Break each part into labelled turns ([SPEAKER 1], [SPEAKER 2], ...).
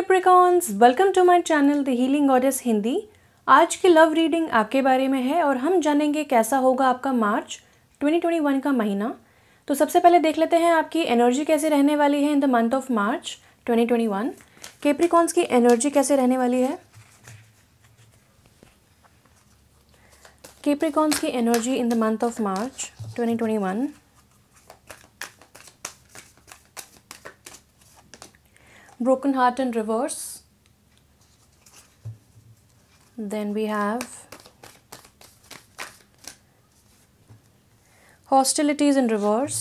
[SPEAKER 1] Capricorns, welcome to my channel the healing goddess Hindi. आज की love reading आपके बारे में है और हम जानेंगे कैसा होगा आपका मार्च 2021 का महीना। तो सबसे पहले देख लेते हैं आपकी एनर्जी कैसे रहने वाली है in the month of March 2021। Capricorns की एनर्जी कैसे रहने वाली है। कैप्रिकॉन्स की energy in the month of March 2021। Broken heart in reverse. Then we have hostilities in reverse.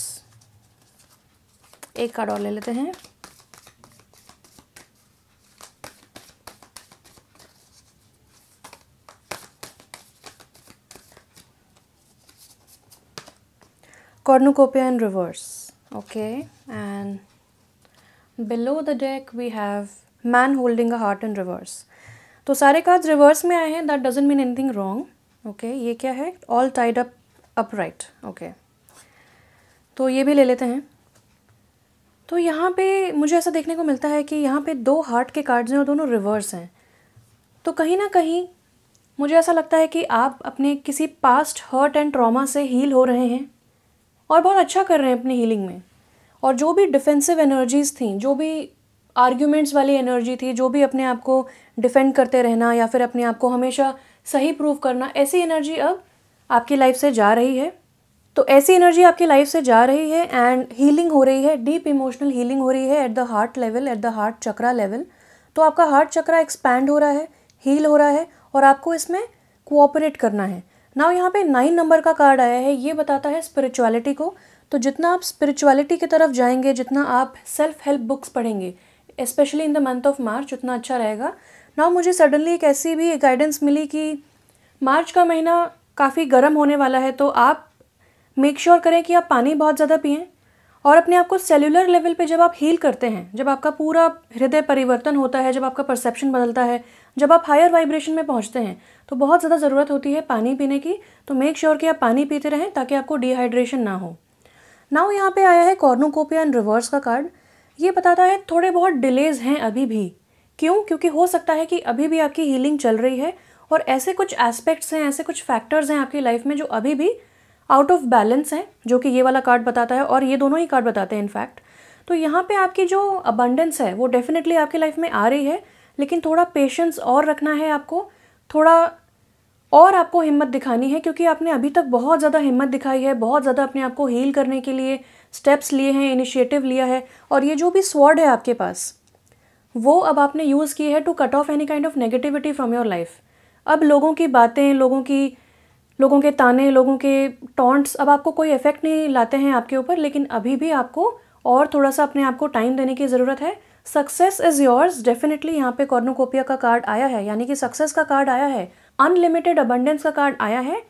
[SPEAKER 1] एक कार्ड और ले लेते हैं। Cornucopia in reverse. Okay, and below the deck we have man holding a heart in reverse. तो सारे cards reverse में आए हैं, that doesn't mean anything wrong. Okay, ये क्या है? All tied up upright. Okay, तो ये भी ले लेते हैं। तो यहाँ पे मुझे ऐसा देखने को मिलता है कि यहाँ पे दो हार्ट के कार्ड्स हैं और दोनों रिवर्स हैं। तो कहीं ना कहीं मुझे ऐसा लगता है कि आप अपने किसी पास्ट हर्ट एंड ट्रॉमा से हील हो रहे हैं और बहुत अच्छा कर रहे हैं अपनी हीलिंग में। और जो भी डिफेंसिव एनर्जीज़ थी, जो भी आर्ग्यूमेंट्स वाली एनर्जी थी, जो भी अपने आप को डिफेंड करते रहना या फिर अपने आप को हमेशा सही प्रूव करना, ऐसी एनर्जी अब आपकी लाइफ से जा रही है। तो ऐसी एनर्जी आपकी लाइफ से जा रही है एंड हीलिंग हो रही है, डीप इमोशनल हीलिंग हो रही है at the heart level, at the heart chakra level. तो आपका हार्ट चक्रा एक्सपैंड हो रहा है, हील हो रहा है और आपको इसमें कोऑपरेट करना है। नाउ यहाँ पे 9 नंबर का कार्ड आया है, ये बताता है स्पिरिचुअलिटी को। तो जितना आप स्पिरिचुअलिटी की तरफ जाएंगे, जितना आप सेल्फ हेल्प बुक्स पढ़ेंगे specially in the month of मार्च, उतना अच्छा रहेगा। नाउ मुझे सडनली एक ऐसी भी गाइडेंस मिली कि मार्च का महीना काफ़ी गर्म होने वाला है। तो आप मेक श्योर करें कि आप पानी बहुत ज़्यादा पिएं और अपने आप को सेल्यूलर लेवल पे जब आप हील करते हैं, जब आपका पूरा हृदय परिवर्तन होता है, जब आपका परसेप्शन बदलता है, जब आप हायर वाइब्रेशन में पहुंचते हैं, तो बहुत ज़्यादा ज़रूरत होती है पानी पीने की। तो मेक श्योर कि आप पानी पीते रहें ताकि आपको डिहाइड्रेशन ना हो। नाउ यहाँ पे आया है कॉर्नुकोपिया इन रिवर्स का कार्ड। ये बताता है थोड़े बहुत डिलेज हैं अभी भी। क्यों? क्योंकि हो सकता है कि अभी भी आपकी हीलिंग चल रही है और ऐसे कुछ एस्पेक्ट्स हैं, ऐसे कुछ फैक्टर्स हैं आपकी लाइफ में जो अभी भी आउट ऑफ बैलेंस हैं, जो कि ये वाला कार्ड बताता है और ये दोनों ही कार्ड बताते हैं इनफैक्ट। तो यहाँ पे आपकी जो अबंडेंस है वो डेफिनेटली आपकी लाइफ में आ रही है, लेकिन थोड़ा पेशेंस और रखना है आपको, थोड़ा और आपको हिम्मत दिखानी है, क्योंकि आपने अभी तक बहुत ज़्यादा हिम्मत दिखाई है, बहुत ज़्यादा अपने आप को हील करने के लिए स्टेप्स लिए हैं, इनिशिएटिव लिया है। और ये जो भी स्वॉर्ड है आपके पास, वो अब आपने यूज़ की है to cut off any kind of negativity from your life. अब लोगों की बातें, लोगों के ताने, लोगों के टॉन्ट्स अब आपको कोई इफेक्ट नहीं लाते हैं आपके ऊपर, लेकिन अभी भी आपको और थोड़ा सा अपने आप को टाइम देने की ज़रूरत है। Success is yours definitely. यहाँ पे कॉर्नुकोपिया का कार्ड आया है, यानी कि सक्सेस का कार्ड आया है, अनलिमिटेड अबंडेंस का कार्ड आया है,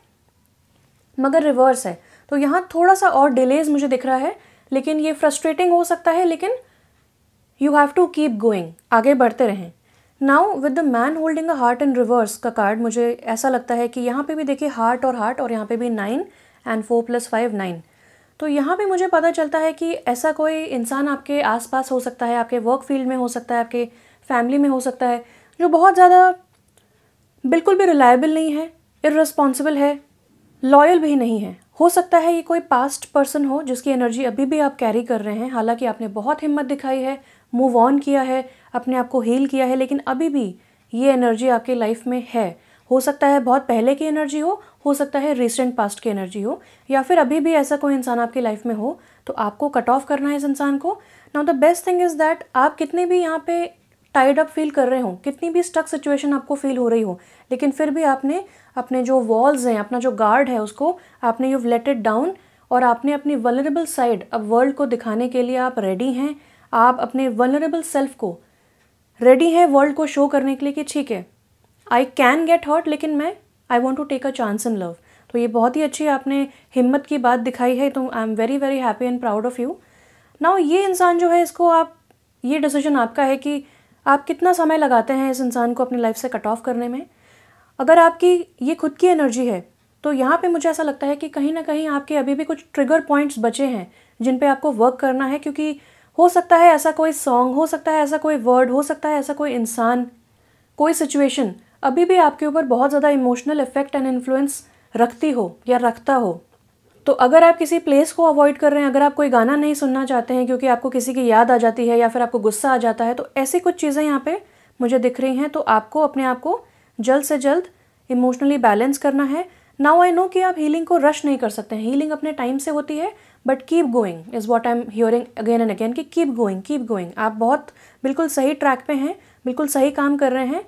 [SPEAKER 1] मगर रिवर्स है। तो यहाँ थोड़ा सा और डिलेज मुझे दिख रहा है, लेकिन ये फ्रस्ट्रेटिंग हो सकता है, लेकिन you have to keep going, आगे बढ़ते रहें। Now with the man holding a heart in reverse का कार्ड, मुझे ऐसा लगता है कि यहाँ पे भी देखिए हार्ट और यहाँ पे भी 9 एंड 4 + 5 9। तो यहाँ पे मुझे पता चलता है कि ऐसा कोई इंसान आपके आसपास हो सकता है, आपके वर्क फील्ड में हो सकता है, आपके फैमिली में हो सकता है, जो बहुत ज़्यादा बिल्कुल भी रिलायबल नहीं है, इररिस्पॉन्सिबल है, लॉयल भी नहीं है। हो सकता है ये कोई पास्ट पर्सन हो जिसकी एनर्जी अभी भी आप कैरी कर रहे हैं। हालांकि आपने बहुत हिम्मत दिखाई है, मूव ऑन किया है, अपने आप को हील किया है, लेकिन अभी भी ये एनर्जी आपके लाइफ में है। हो सकता है बहुत पहले की एनर्जी हो सकता है रिसेंट पास्ट की एनर्जी हो, या फिर अभी भी ऐसा कोई इंसान आपकी लाइफ में हो। तो आपको कट ऑफ करना है इस इंसान को। Now the best thing is that आप कितने भी यहाँ पे टाइड अप फील कर रहे हो, कितनी भी स्टक सिचुएशन आपको फील हो रही हो, लेकिन फिर भी आपने अपने जो वॉल्स हैं, अपना जो गार्ड है, उसको आपने यू लेट इट डाउन और आपने अपनी वल्नरेबल साइड अब वर्ल्ड को दिखाने के लिए आप रेडी हैं। आप अपने वल्नरेबल सेल्फ को रेडी हैं वर्ल्ड को शो करने के लिए कि ठीक है, आई कैन गेट हर्ट, लेकिन I want to take a chance in love. तो ये बहुत ही अच्छी आपने हिम्मत की बात दिखाई है। तो I am very very happy and proud of you. Now ये इंसान जो है, इसको आप, ये डिसीजन आपका है कि आप कितना समय लगाते हैं इस इंसान को अपनी लाइफ से कट ऑफ करने में। अगर आपकी ये खुद की एनर्जी है, तो यहाँ पे मुझे ऐसा लगता है कि कहीं ना कहीं आपके अभी भी कुछ ट्रिगर पॉइंट्स बचे हैं जिन पे आपको वर्क करना है, क्योंकि हो सकता है ऐसा कोई सॉन्ग, हो सकता है ऐसा कोई वर्ड, हो सकता है ऐसा कोई इंसान, कोई सिचुएशन अभी भी आपके ऊपर बहुत ज़्यादा इमोशनल इफेक्ट एंड इन्फ्लुएंस रखती हो या रखता हो। तो अगर आप किसी प्लेस को अवॉइड कर रहे हैं, अगर आप कोई गाना नहीं सुनना चाहते हैं क्योंकि आपको किसी की याद आ जाती है या फिर आपको गुस्सा आ जाता है, तो ऐसी कुछ चीज़ें यहाँ पे मुझे दिख रही हैं। तो आपको अपने आप को जल्द से जल्द इमोशनली बैलेंस करना है। नाउ आई नो कि आप हीलिंग को रश नहीं कर सकते हैं, हीलिंग अपने टाइम से होती है, but keep going is what I am hearing again and again कि कीप गोइंग, कीप गोइंग। आप बहुत बिल्कुल सही ट्रैक पे हैं, बिल्कुल सही काम कर रहे हैं।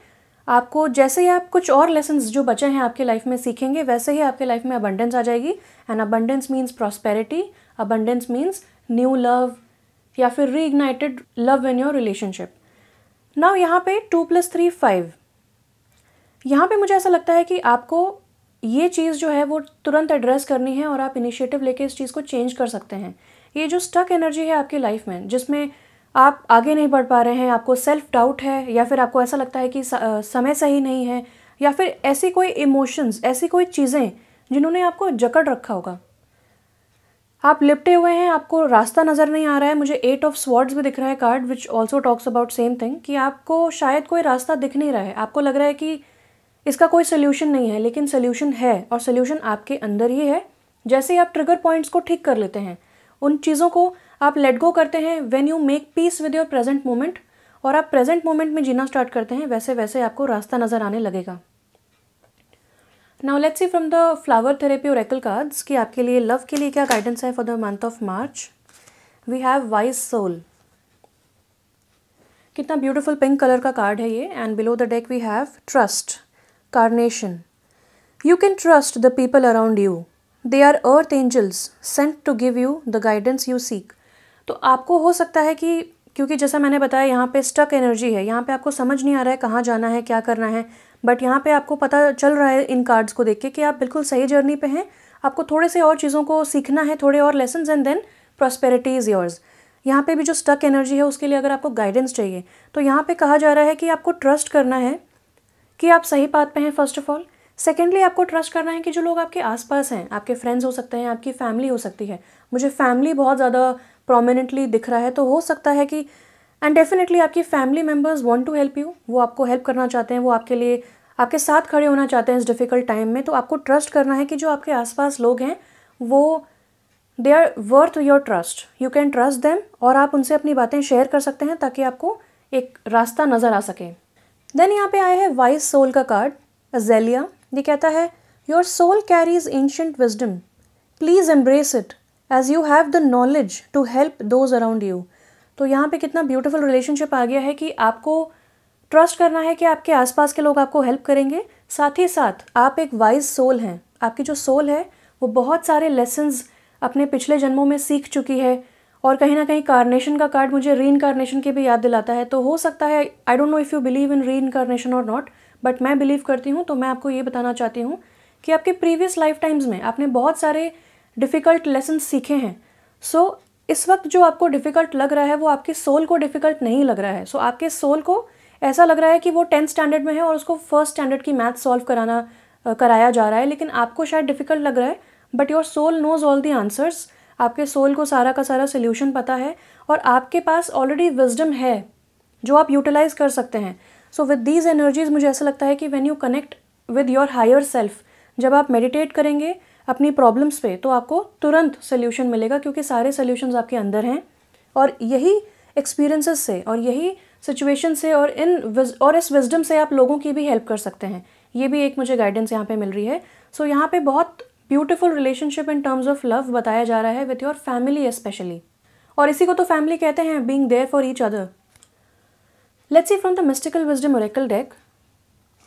[SPEAKER 1] आपको जैसे ही आप कुछ और लेसन्स जो बचे हैं आपके लाइफ में सीखेंगे, वैसे ही आपके लाइफ में अबंडेंस आ जाएगी। And abundance means prosperity, abundance means new love या फिर reignited love in your relationship. Now यहाँ पे 2 + 3 5, यहाँ पे मुझे ऐसा लगता है कि आपको ये चीज़ जो है वो तुरंत एड्रेस करनी है और आप इनिशिएटिव लेके इस चीज़ को चेंज कर सकते हैं। ये जो स्टक एनर्जी है आपकी लाइफ में, जिसमें आप आगे नहीं बढ़ पा रहे हैं, आपको सेल्फ डाउट है या फिर आपको ऐसा लगता है कि समय सही नहीं है, या फिर ऐसी कोई इमोशंस, ऐसी कोई चीज़ें जिन्होंने आपको जकड़ रखा होगा, आप लिपटे हुए हैं, आपको रास्ता नज़र नहीं आ रहा है। मुझे 8 ऑफ स्वॉर्ड्स भी दिख रहा है card, which also talks about same thing कि आपको शायद कोई रास्ता दिख नहीं रहा है, आपको लग रहा है कि इसका कोई सोल्यूशन नहीं है, लेकिन सोल्यूशन है और सोल्यूशन आपके अंदर ही है। जैसे ही आप ट्रिगर पॉइंट्स को ठीक कर लेते हैं, उन चीज़ों को आप लेट गो करते हैं, when you make peace with your present moment, और आप प्रेजेंट मोमेंट में जीना स्टार्ट करते हैं, वैसे वैसे आपको रास्ता नज़र आने लगेगा। Now let's see from the flower therapy oracle cards कि आपके लिए लव के लिए क्या गाइडेंस है for the month of March. We have wise soul, कितना ब्यूटीफुल पिंक कलर का कार्ड है ये। And below the deck we have trust, carnation. You can trust the people around you. They are earth angels sent to give you the guidance you seek. तो आपको हो सकता है कि क्योंकि जैसा मैंने बताया यहाँ पे स्टक एनर्जी है, यहाँ पे आपको समझ नहीं आ रहा है कहाँ जाना है, क्या करना है, बट यहाँ पे आपको पता चल रहा है इन कार्ड्स को देख के कि आप बिल्कुल सही जर्नी पे हैं। आपको थोड़े से और चीज़ों को सीखना है, थोड़े और lessons, and then prosperity is yours. यहाँ पे भी जो स्टक एनर्जी है उसके लिए अगर आपको गाइडेंस चाहिए, तो यहाँ पे कहा जा रहा है कि आपको ट्रस्ट करना है कि आप सही पाथ पे हैं फर्स्ट ऑफ ऑल। सेकेंडली, आपको ट्रस्ट करना है कि जो लोग आपके आसपास हैं, आपके फ्रेंड्स हो सकते हैं, आपकी फैमिली हो सकती है। मुझे फैमिली बहुत ज़्यादा प्रोमिनेंटली दिख रहा है, तो हो सकता है कि एंड डेफिनेटली आपकी family members want to help you, वो आपको हेल्प करना चाहते हैं, वो आपके लिए आपके साथ खड़े होना चाहते हैं इस डिफ़िकल्ट टाइम में। तो आपको ट्रस्ट करना है कि जो आपके आसपास लोग हैं वो they are worth your trust, you can trust them, और आप उनसे अपनी बातें शेयर कर सकते हैं ताकि आपको एक रास्ता नज़र आ सके। देन यहाँ पे आया है वाइज सोल का कार्ड, अजेलिया। ये कहता है your soul carries ancient wisdom, please embrace it as you have the knowledge to help those around you. तो यहाँ पे कितना ब्यूटीफुल रिलेशनशिप आ गया है कि आपको ट्रस्ट करना है कि आपके आसपास के लोग आपको हेल्प करेंगे, साथ ही साथ आप एक वाइज सोल हैं। आपकी जो सोल है वो बहुत सारे लेसन्स अपने पिछले जन्मों में सीख चुकी है, और कहीं ना कहीं कार्नेशन का कार्ड मुझे री इनकारनेशन की भी याद दिलाता है। तो हो सकता है, I don't know if you believe in री इनकारनेशन और नॉट, बट मैं बिलीव करती हूँ। तो मैं आपको ये बताना चाहती हूँ कि आपके प्रीवियस लाइफ टाइम्स में आपने बहुत सारे डिफ़िकल्ट लेसन सीखे हैं। सो इस वक्त जो आपको डिफ़िकल्ट लग रहा है वो आपके सोल को डिफ़िकल्ट नहीं लग रहा है। सो आपके सोल को ऐसा लग रहा है कि वो 10th स्टैंडर्ड में है और उसको 1st स्टैंडर्ड की मैथ सॉल्व कराया जा रहा है, लेकिन आपको शायद डिफ़िकल्ट लग रहा है, but your soul knows all the answers. आपके सोल को सारा का सारा सोल्यूशन पता है, और आपके पास ऑलरेडी विजडम है जो आप यूटिलाइज कर सकते हैं। सो विद दीज एनर्जीज मुझे ऐसा लगता है कि when you connect with your higher self, जब आप मेडिटेट करेंगे अपनी प्रॉब्लम्स पे, तो आपको तुरंत सोल्यूशन मिलेगा, क्योंकि सारे सोल्यूशंस आपके अंदर हैं। और यही एक्सपीरियंसेस से और यही सिचुएशन से और इस विजडम से आप लोगों की भी हेल्प कर सकते हैं। ये भी एक मुझे गाइडेंस यहाँ पे मिल रही है। सो यहाँ पे बहुत beautiful relationship in terms of love बताया जा रहा है विथ योर फैमिली स्पेशली, और इसी को तो फैमिली कहते हैं, being there for each other. Let's see from the mystical wisdom oracle deck,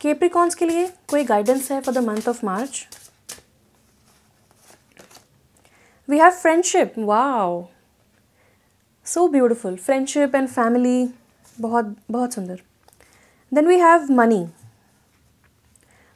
[SPEAKER 1] Capricorns के लिए कोई गाइडेंस है for the month of March. We have friendship, wow so beautiful, friendship and family, बहुत बहुत सुंदर। Then we have money.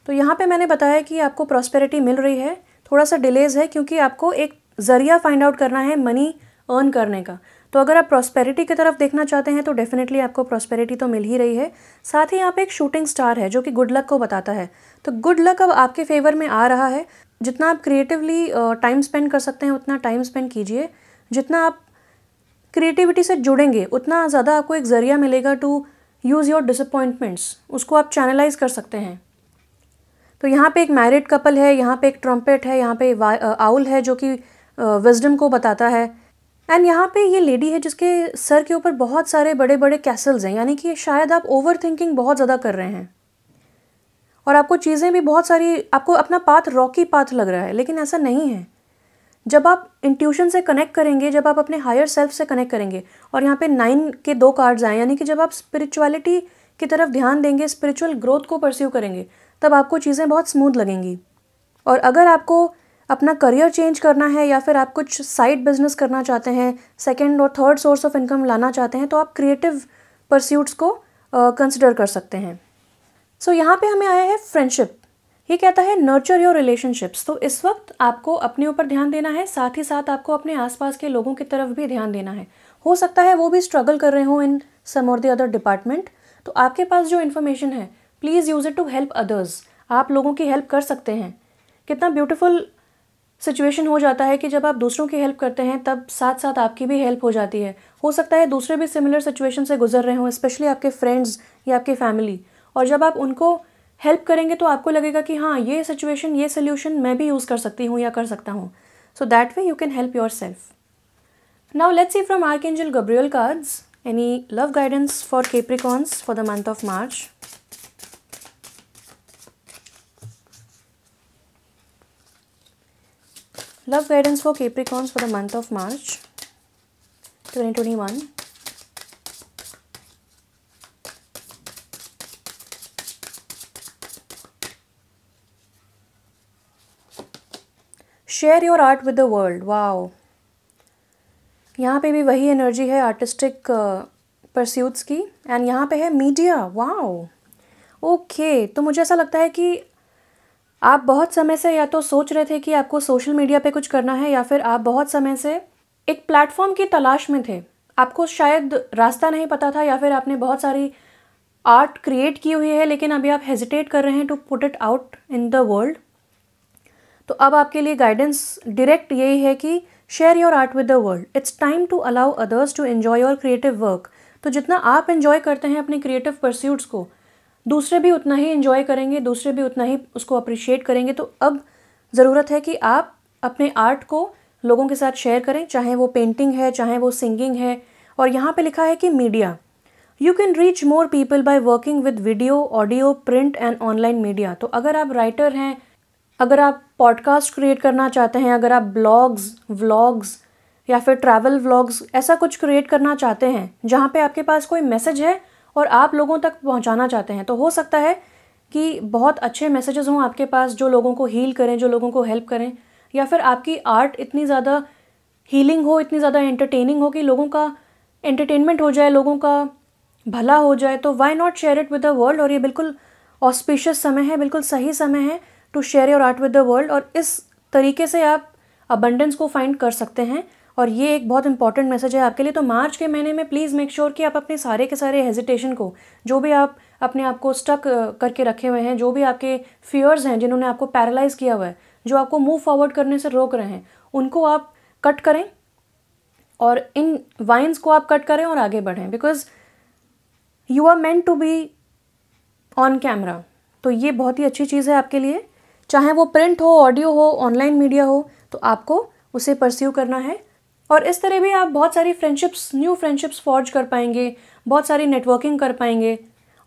[SPEAKER 1] तो यहाँ पे मैंने बताया कि आपको प्रॉस्पेरिटी मिल रही है, थोड़ा सा डिलेज है क्योंकि आपको एक ज़रिया फाइंड आउट करना है मनी अर्न करने का। तो अगर आप प्रॉस्पेरिटी की तरफ देखना चाहते हैं तो डेफिनेटली आपको प्रॉस्पेरिटी तो मिल ही रही है। साथ ही यहाँ पे एक शूटिंग स्टार है जो कि गुड लक को बताता है। तो गुड लक अब आपके फेवर में आ रहा है। जितना आप क्रिएटिवली टाइम स्पेंड कर सकते हैं उतना टाइम स्पेंड कीजिए, जितना आप क्रिएटिविटी से जुड़ेंगे उतना ज़्यादा आपको एक ज़रिया मिलेगा टू यूज़ योर डिसअपॉइंटमेंट्स, उसको आप चैनलाइज कर सकते हैं। तो यहाँ पे एक मैरिड कपल है, यहाँ पे एक ट्रम्पेट है, यहाँ पे आउल है जो कि विजडम को बताता है, एंड यहाँ पे ये लेडी है जिसके सर के ऊपर बहुत सारे बड़े बड़े कैसल्स हैं, यानी कि शायद आप ओवर थिंकिंग बहुत ज़्यादा कर रहे हैं और आपको चीज़ें भी बहुत सारी, आपको अपना पाथ रॉकी पाथ लग रहा है, लेकिन ऐसा नहीं है। जब आप इंट्यूशन से कनेक्ट करेंगे, जब आप अपने हायर सेल्फ से कनेक्ट करेंगे, और यहाँ पे 9 के 2 कार्ड्स आए, यानी कि जब आप स्पिरिचुअलिटी की तरफ ध्यान देंगे, स्पिरिचुअल ग्रोथ को परस्यू करेंगे, तब आपको चीज़ें बहुत स्मूथ लगेंगी। और अगर आपको अपना करियर चेंज करना है या फिर आप कुछ साइड बिजनेस करना चाहते हैं, सेकंड और थर्ड सोर्स ऑफ इनकम लाना चाहते हैं, तो आप क्रिएटिव परस्यूट्स को कंसिडर कर सकते हैं। सो यहाँ पे हमें आया है फ्रेंडशिप। ये कहता है नर्चर योर रिलेशनशिप्स। तो इस वक्त आपको अपने ऊपर ध्यान देना है, साथ ही साथ आपको अपने आसपास के लोगों की तरफ भी ध्यान देना है। हो सकता है वो भी स्ट्रगल कर रहे हो इन सम और द अदर डिपार्टमेंट, तो आपके पास जो इन्फॉर्मेशन है please use it to help others. आप लोगों की हेल्प कर सकते हैं। कितना ब्यूटीफुल सिचुएशन हो जाता है कि जब आप दूसरों की हेल्प करते हैं तब साथ साथ आपकी भी हेल्प हो जाती है। हो सकता है दूसरे भी सिमिलर सिचुएशन से गुजर रहे हों, स्पेशली आपके फ्रेंड्स या आपकी फैमिली, और जब आप उनको हेल्प करेंगे तो आपको लगेगा कि हाँ, ये सिचुएशन, ये सोल्यूशन मैं भी यूज़ कर सकती हूँ या कर सकता हूँ। So that way you can help your self. Now let's see from archangel Gabriel cards any love guidance for Capricorns for the month of March. Love guidance for Capricorns for the month of March 2021. Share your art with the world. Wow. यहाँ पे भी वही energy है artistic pursuits की, and यहाँ पे है media. Wow, okay. तो मुझे ऐसा लगता है कि आप बहुत समय से या तो सोच रहे थे कि आपको सोशल मीडिया पे कुछ करना है, या फिर आप बहुत समय से एक प्लेटफॉर्म की तलाश में थे। आपको शायद रास्ता नहीं पता था, या फिर आपने बहुत सारी आर्ट क्रिएट की हुई है लेकिन अभी आप हेजिटेट कर रहे हैं to put it out in the world. तो अब आपके लिए गाइडेंस डायरेक्ट यही है कि share your art with the world. It's time to allow others to enjoy your creative work. तो जितना आप एन्जॉय करते हैं अपने क्रिएटिव परस्यूट्स को, दूसरे भी उतना ही एंजॉय करेंगे, दूसरे भी उतना ही उसको अप्रिशिएट करेंगे। तो अब ज़रूरत है कि आप अपने आर्ट को लोगों के साथ शेयर करें, चाहे वो पेंटिंग है, चाहे वो सिंगिंग है। और यहाँ पे लिखा है कि media, you can reach more people by working with video, audio, print and online media. तो अगर आप राइटर हैं, अगर आप पॉडकास्ट क्रिएट करना चाहते हैं, अगर आप ब्लॉग्स, व्लॉग्स या फिर ट्रैवल व्लॉग्स, ऐसा कुछ क्रिएट करना चाहते हैं जहाँ पे आपके पास कोई मैसेज है और आप लोगों तक पहुंचाना चाहते हैं, तो हो सकता है कि बहुत अच्छे मैसेजेस हों आपके पास जो लोगों को हील करें, जो लोगों को हेल्प करें, या फिर आपकी आर्ट इतनी ज़्यादा हीलिंग हो, इतनी ज़्यादा एंटरटेनिंग हो कि लोगों का एंटरटेनमेंट हो जाए, लोगों का भला हो जाए। तो why not share it with the world. और ये बिल्कुल ऑस्पिशियस समय है, बिल्कुल सही समय है to share your art with the world. और इस तरीके से आप अबंडेंस को फाइंड कर सकते हैं, और ये एक बहुत इंपॉर्टेंट मैसेज है आपके लिए। तो मार्च के महीने में प्लीज़ मेक श्योर कि आप अपने सारे के सारे हेजिटेशन को, जो भी आप अपने आप को स्टक करके रखे हुए हैं, जो भी आपके फियर्स हैं जिन्होंने आपको पैरालाइज किया हुआ है, जो आपको मूव फॉरवर्ड करने से रोक रहे हैं, उनको आप कट करें और इन वाइन्स को आप कट करें और आगे बढ़ें, because you are meant to be on camera. तो ये बहुत ही अच्छी चीज़ है आपके लिए, चाहे वो प्रिंट हो, ऑडियो हो, ऑनलाइन मीडिया हो, तो आपको उसे परस्यू करना है। और इस तरह भी आप बहुत सारी फ्रेंडशिप्स, न्यू फ्रेंडशिप्स फॉर्ज कर पाएंगे, बहुत सारी नेटवर्किंग कर पाएंगे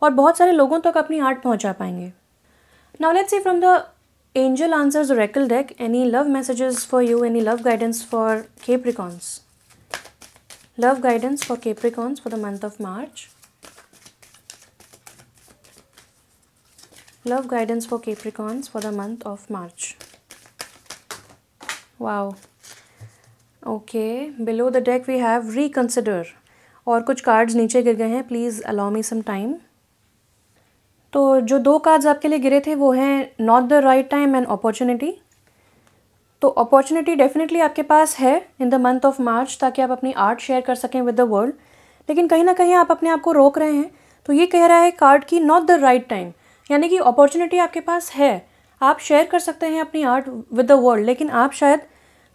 [SPEAKER 1] और बहुत सारे लोगों तक अपनी आर्ट पहुंचा पाएंगे। Now let's see from the angel answers oracle deck any love messages for you, any love guidance for Capricorns. Love guidance for Capricorns for the month of March. Love guidance for Capricorns for the month of March. Wow, okay. Below the deck we have reconsider, और कुछ cards नीचे गिर गए हैं, please allow me some time. तो जो 2 cards आपके लिए गिरे थे वो हैं not the right time and opportunity. तो अपॉर्चुनिटी डेफिनेटली आपके पास है इन द मंथ ऑफ मार्च, ताकि आप अपनी आर्ट शेयर कर सकें विद द वर्ल्ड, लेकिन कहीं ना कहीं आप अपने आप को रोक रहे हैं। तो ये कह रहा है कार्ड की नॉट द राइट टाइम, यानी कि अपॉर्चुनिटी आपके पास है, आप शेयर कर सकते हैं अपनी आर्ट विद द वर्ल्ड, लेकिन आप शायद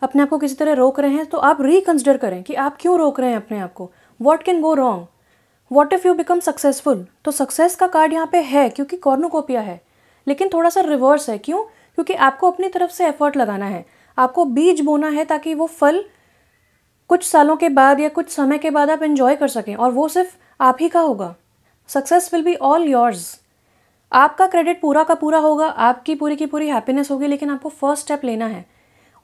[SPEAKER 1] अपने आप को किसी तरह रोक रहे हैं, तो आप रिकंसिडर करें कि आप क्यों रोक रहे हैं अपने आप को. What can go wrong, what if you become successful. तो सक्सेस का कार्ड यहाँ पे है क्योंकि कॉर्नुकोपिया है, लेकिन थोड़ा सा रिवर्स है. क्यों? क्योंकि आपको अपनी तरफ से एफर्ट लगाना है, आपको बीज बोना है ताकि वो फल कुछ सालों के बाद या कुछ समय के बाद आप एंजॉय कर सकें, और वो सिर्फ आप ही का होगा. Success will be all yours. आपका क्रेडिट पूरा का पूरा होगा, आपकी पूरी की पूरी हैप्पीनेस होगी, लेकिन आपको फर्स्ट स्टेप लेना है.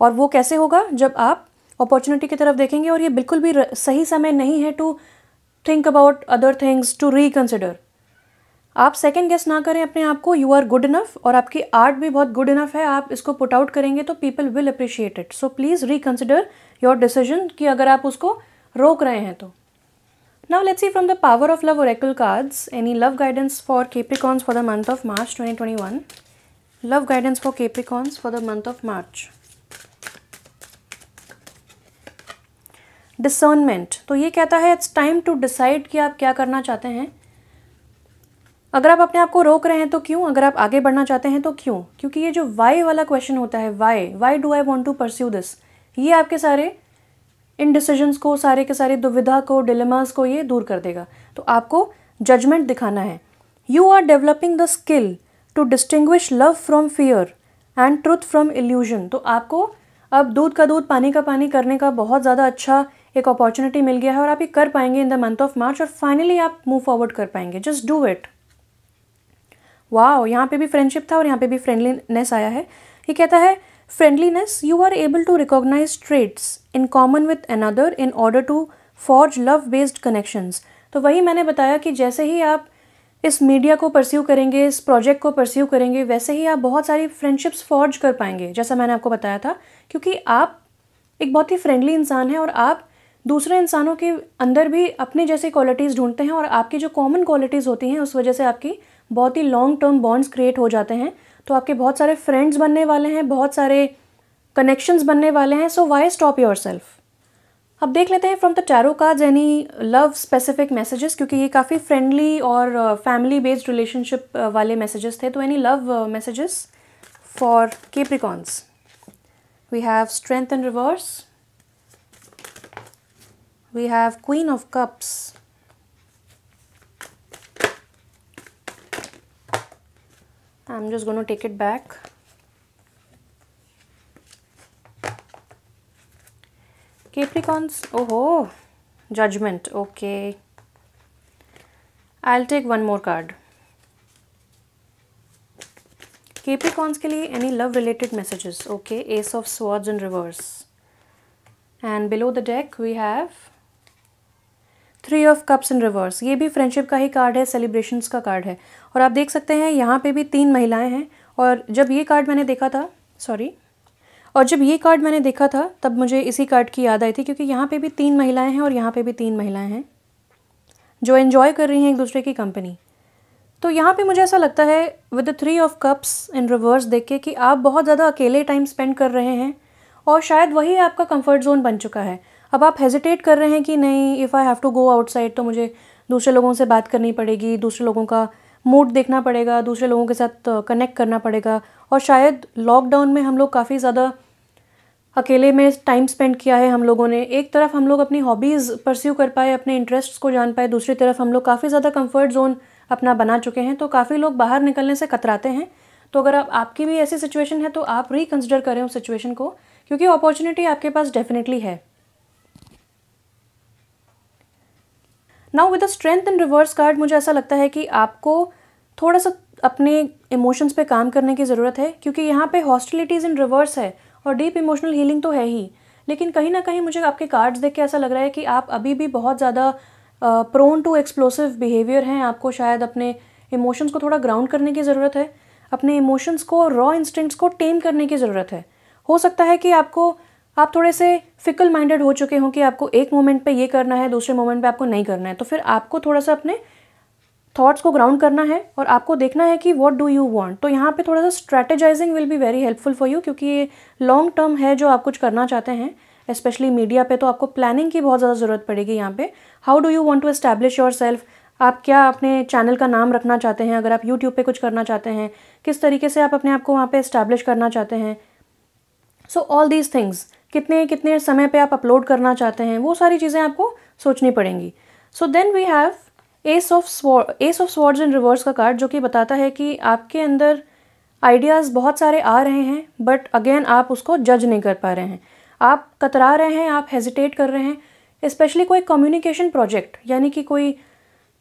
[SPEAKER 1] और वो कैसे होगा? जब आप अपॉर्चुनिटी की तरफ देखेंगे. और ये बिल्कुल भी सही समय नहीं है to think about other things, to reconsider. आप सेकंड गेस ना करें अपने आप को. यू आर गुड इनफ, और आपकी आर्ट भी बहुत गुड इनफ है. आप इसको पुट आउट करेंगे तो people will appreciate it. So please reconsider your decision कि अगर आप उसको रोक रहे हैं तो. Now let's see from the Power of Love Oracle cards, any love guidance for Capricorns for the month of March 2021. Love guidance for Capricorns for the month of March. Discernment. तो ये कहता है it's time to decide कि आप क्या करना चाहते हैं. अगर आप अपने आप को रोक रहे हैं तो क्यों? अगर आप आगे बढ़ना चाहते हैं तो क्यों? क्योंकि ये जो वाई वाला क्वेश्चन होता है, why do I want to pursue this, ये आपके सारे इनडिसीजंस को, सारे के सारे दुविधा को, डिलेमास को ये दूर कर देगा. तो आपको जजमेंट दिखाना है. You are developing the skill to distinguish love from fear and truth from illusion. तो आपको अब दूध का दूध पानी का पानी करने का बहुत ज़्यादा अच्छा एक अपॉर्चुनिटी मिल गया है, और आप ये कर पाएंगे इन द मंथ ऑफ मार्च, और फाइनली आप मूव फॉरवर्ड कर पाएंगे. Just do it. वाओ, यहाँ पे भी फ्रेंडशिप था और यहाँ पे भी फ्रेंडलीनेस आया है. ये कहता है friendliness, you are able to recognise traits in common with another in order to forge love based connections. तो वही मैंने बताया कि जैसे ही आप इस मीडिया को परस्यू करेंगे, इस प्रोजेक्ट को परस्यू करेंगे, वैसे ही आप बहुत सारी फ्रेंडशिप्स फॉर्ज कर पाएंगे, जैसा मैंने आपको बताया था. क्योंकि आप एक बहुत ही फ्रेंडली इंसान हैं, और आप दूसरे इंसानों के अंदर भी अपनी जैसी क्वालिटीज़ ढूंढते हैं, और आपकी जो कॉमन क्वालिटीज़ होती हैं उस वजह से आपकी बहुत ही लॉन्ग टर्म बॉन्ड्स क्रिएट हो जाते हैं. तो आपके बहुत सारे फ्रेंड्स बनने वाले हैं, बहुत सारे कनेक्शंस बनने वाले हैं. So why stop yourself. अब देख लेते हैं from the tarot cards any love specific messages, क्योंकि ये काफ़ी फ्रेंडली और फैमिली बेस्ड रिलेशनशिप वाले मैसेजेस थे. तो any love messages for Capricorns. We have strength in reverse, we have queen of cups, I'm just going to take it back. Capricorns, oh, judgment, okay. I'll take one more card. Capricorns के लिए any love related messages, okay. Ace of Swords in reverse. And below the deck we have three of cups in reverse. ये भी friendship का ही card है, celebrations का card है. और आप देख सकते हैं यहाँ पे भी 3 महिलाएं हैं. और जब ये कार्ड मैंने देखा था तब मुझे इसी कार्ड की याद आई थी, क्योंकि यहाँ पे भी 3 महिलाएं हैं और यहाँ पे भी 3 महिलाएं हैं जो एंजॉय कर रही हैं एक दूसरे की कंपनी. तो यहाँ पे मुझे ऐसा लगता है with the 3 of cups in reverse देख के कि आप बहुत ज़्यादा अकेले टाइम स्पेंड कर रहे हैं, और शायद वही आपका कंफर्ट जोन बन चुका है. अब आप हेजिटेट कर रहे हैं कि नहीं, if I have to go outside तो मुझे दूसरे लोगों से बात करनी पड़ेगी, दूसरे लोगों का मूड देखना पड़ेगा, दूसरे लोगों के साथ कनेक्ट करना पड़ेगा. और शायद लॉकडाउन में हम लोग काफ़ी ज़्यादा अकेले में टाइम स्पेंड किया है हम लोगों ने. एक तरफ हम लोग अपनी हॉबीज़ परस्यू कर पाए, अपने इंटरेस्ट्स को जान पाए, दूसरी तरफ हम लोग काफ़ी ज़्यादा कंफर्ट जोन अपना बना चुके हैं. तो काफ़ी लोग बाहर निकलने से कतराते हैं. तो अगर आपकी भी ऐसी सिचुएशन है तो आप रिकंसिडर करें उस सिचुएशन को, क्योंकि अपॉर्चुनिटी आपके पास डेफिनेटली है. Now with the strength in reverse card मुझे ऐसा लगता है कि आपको थोड़ा सा अपने इमोशंस पे काम करने की ज़रूरत है, क्योंकि यहाँ पे हॉस्टिलिटीज़ इन रिवर्स है और डीप इमोशनल हीलिंग तो है ही, लेकिन कहीं ना कहीं मुझे आपके कार्ड्स देख के ऐसा लग रहा है कि आप अभी भी बहुत ज़्यादा प्रोन टू एक्सप्लोसिव बिहेवियर हैं. आपको शायद अपने इमोशंस को थोड़ा ग्राउंड करने की ज़रूरत है, अपने इमोशंस को, रॉ इंस्टिंक्ट्स को टेम करने की ज़रूरत है. हो सकता है कि आप थोड़े से फिकल माइंडेड हो चुके हों कि आपको एक मोमेंट पे ये करना है, दूसरे मोमेंट पे आपको नहीं करना है. तो फिर आपको थोड़ा सा अपने थॉट्स को ग्राउंड करना है और आपको देखना है कि व्हाट डू यू वांट. तो यहाँ पे थोड़ा सा strategising will be very helpful for you, क्योंकि ये लॉन्ग टर्म है जो आप कुछ करना चाहते हैं, स्पेशली मीडिया पे. तो आपको प्लानिंग की बहुत ज़्यादा ज़रूरत पड़ेगी यहाँ पे. How do you want to establish yourself, आप क्या अपने चैनल का नाम रखना चाहते हैं, अगर आप यूट्यूब पे कुछ करना चाहते हैं, किस तरीके से आप अपने आप को वहाँ पे एस्टैब्लिश करना चाहते हैं. सो ऑल दीज थिंग्स कितने कितने समय पे आप अपलोड करना चाहते हैं, वो सारी चीज़ें आपको सोचनी पड़ेंगी. So then we have ace of swords in reverse का कार्ड, जो कि बताता है कि आपके अंदर आइडियाज़ बहुत सारे आ रहे हैं, बट अगेन आप उसको जज नहीं कर पा रहे हैं. आप कतरा रहे हैं, आप हेजिटेट कर रहे हैं. स्पेशली कोई कम्युनिकेशन प्रोजेक्ट, यानी कि कोई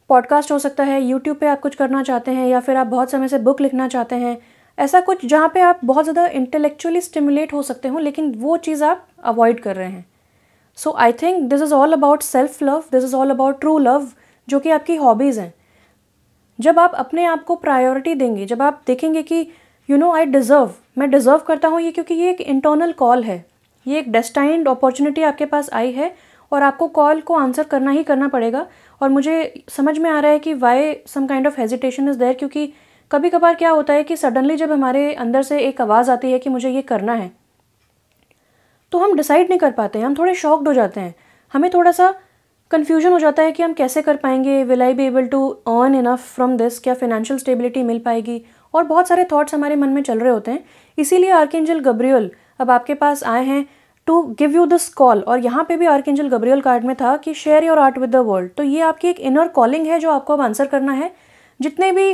[SPEAKER 1] पॉडकास्ट हो सकता है, यूट्यूब पे आप कुछ करना चाहते हैं, या फिर आप बहुत समय से बुक लिखना चाहते हैं, ऐसा कुछ जहाँ पे आप बहुत ज़्यादा इंटेलेक्चुअली स्टिमुलेट हो सकते हो, लेकिन वो चीज़ आप अवॉइड कर रहे हैं. So I think this is all about self love, this is all about true love, जो कि आपकी हॉबीज़ हैं. जब आप अपने आप को प्रायोरिटी देंगे, जब आप देखेंगे कि आई डिज़र्व, मैं डिज़र्व करता हूँ ये, क्योंकि ये एक इंटरनल कॉल है, ये एक डेस्टाइन्ड अपॉर्चुनिटी आपके पास आई है और आपको कॉल को आंसर करना ही करना पड़ेगा. और मुझे समझ में आ रहा है कि why some kind of hesitation is there, क्योंकि कभी कभार क्या होता है कि सडनली जब हमारे अंदर से एक आवाज़ आती है कि मुझे ये करना है, तो हम डिसाइड नहीं कर पाते हैं, हम थोड़े शॉक्ड हो जाते हैं, हमें थोड़ा सा कन्फ्यूजन हो जाता है कि हम कैसे कर पाएंगे, will I be able to earn enough from this, क्या फिनेंशियल स्टेबिलिटी मिल पाएगी, और बहुत सारे थॉट्स हमारे मन में चल रहे होते हैं. इसीलिए आर्कएंजल गब्रियल अब आपके पास आए हैं to give you this call. और यहाँ पे भी आर्कएंजल गब्रियल कार्ड में था कि share your art with the world. तो ये आपकी एक इनर कॉलिंग है जो आपको अब आंसर करना है. जितने भी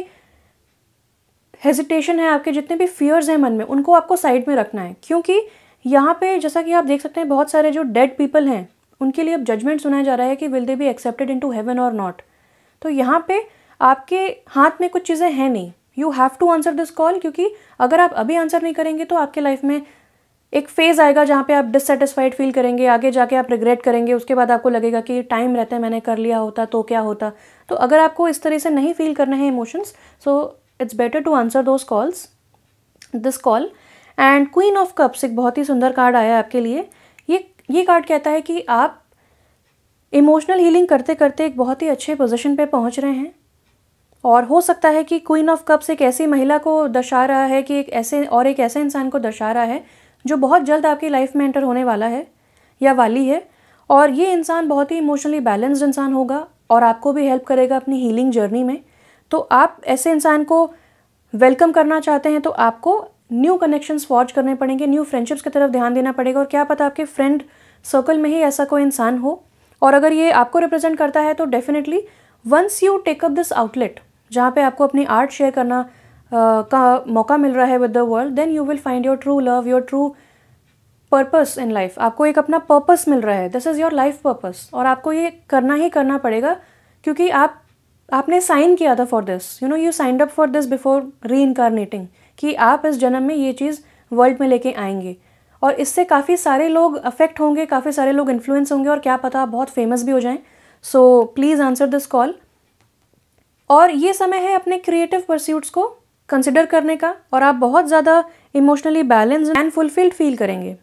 [SPEAKER 1] हेजिटेशन है आपके, जितने भी फियर्स हैं मन में, उनको आपको साइड में रखना है. क्योंकि यहाँ पे जैसा कि आप देख सकते हैं, बहुत सारे जो डेड पीपल हैं उनके लिए अब जजमेंट सुनाया जा रहा है कि will they be accepted in to heaven और नॉट. तो यहाँ पे आपके हाथ में कुछ चीज़ें हैं नहीं. You have to answer this call, क्योंकि अगर आप अभी आंसर नहीं करेंगे तो आपके लाइफ में एक फेज़ आएगा जहाँ पे आप डिससेटिस्फाइड फील करेंगे, आगे जाके आप रिग्रेट करेंगे, उसके बाद आपको लगेगा कि टाइम रहते मैंने कर लिया होता तो क्या होता. तो अगर आपको इस तरह से नहीं फील करना है emotions, so it's better to answer those calls, this call. And queen of cups एक बहुत ही सुंदर कार्ड आया है आपके लिए. ये कार्ड कहता है कि आप इमोशनल हीलिंग करते करते एक बहुत ही अच्छे पोजीशन पे पहुंच रहे हैं. और हो सकता है कि क्वीन ऑफ कप्स एक ऐसी महिला को दर्शा रहा है, कि एक ऐसे इंसान को दर्शा रहा है जो बहुत जल्द आपकी लाइफ में एंटर होने वाला है या वाली है. और ये इंसान बहुत ही इमोशनली बैलेंस्ड इंसान होगा और आपको भी हेल्प करेगा अपनी हीलिंग जर्नी में. तो आप ऐसे इंसान को वेलकम करना चाहते हैं तो आपको न्यू कनेक्शंस फॉर्ज करने पड़ेंगे, न्यू फ्रेंडशिप्स की तरफ ध्यान देना पड़ेगा. और क्या पता आपके फ्रेंड सर्कल में ही ऐसा कोई इंसान हो. और अगर ये आपको रिप्रेजेंट करता है तो definitely once you take up this outlet, जहाँ पे आपको अपनी आर्ट शेयर करना का मौका मिल रहा है with the world, then you will find your true love, your true purpose in life. आपको एक अपना पर्पस मिल रहा है, this is your life purpose. और आपको ये करना ही करना पड़ेगा, क्योंकि आपने साइन किया था for this, you signed up for this before री इनकारनेटिंग, कि आप इस जन्म में ये चीज़ वर्ल्ड में लेके आएंगे. और इससे काफ़ी सारे लोग अफेक्ट होंगे, काफ़ी सारे लोग इन्फ्लुएंस होंगे, और क्या पता आप बहुत फेमस भी हो जाएं. So please answer this call. और ये समय है अपने क्रिएटिव परस्यूट्स को कंसिडर करने का, और आप बहुत ज़्यादा emotionally balanced and fulfilled feel करेंगे.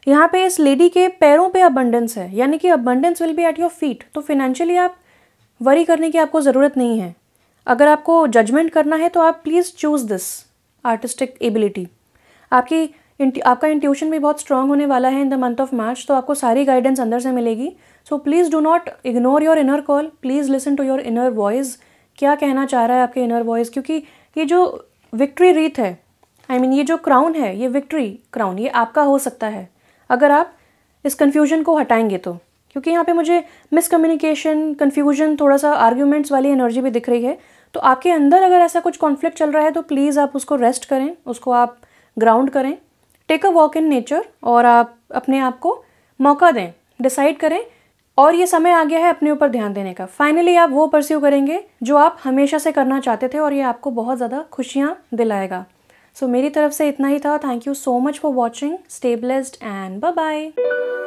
[SPEAKER 1] यहाँ पे इस लेडी के पैरों पे अबंडेंस है, यानी कि abundance will be at your feet. तो फिनेंशियली आप वरी करने की आपको ज़रूरत नहीं है. अगर आपको जजमेंट करना है तो आप please choose this artistic ability. आपका इंट्यूशन भी बहुत स्ट्रांग होने वाला है in the month of March, तो आपको सारी गाइडेंस अंदर से मिलेगी. So please do not ignore your inner call, please listen to your inner voice. क्या कहना चाह रहा है आपके इनर वॉइस, क्योंकि ये जो विक्ट्री रीथ है, ये जो क्राउन है, ये विक्ट्री क्राउन, ये आपका हो सकता है अगर आप इस कन्फ्यूजन को हटाएंगे तो. क्योंकि यहाँ पे मुझे मिसकम्युनिकेशन, कन्फ्यूजन, थोड़ा सा आर्ग्यूमेंट्स वाली एनर्जी भी दिख रही है. तो आपके अंदर अगर ऐसा कुछ कॉन्फ्लिक्ट चल रहा है तो प्लीज़ आप उसको रेस्ट करें, उसको आप ग्राउंड करें, take a walk in nature, और आप अपने आप को मौका दें, डिसाइड करें. और ये समय आ गया है अपने ऊपर ध्यान देने का. फाइनली आप वो परस्यू करेंगे जो आप हमेशा से करना चाहते थे, और ये आपको बहुत ज़्यादा खुशियाँ दिलाएगा. सो मेरी तरफ से इतना ही था. Thank you so much for watching. Stay blessed and bye bye.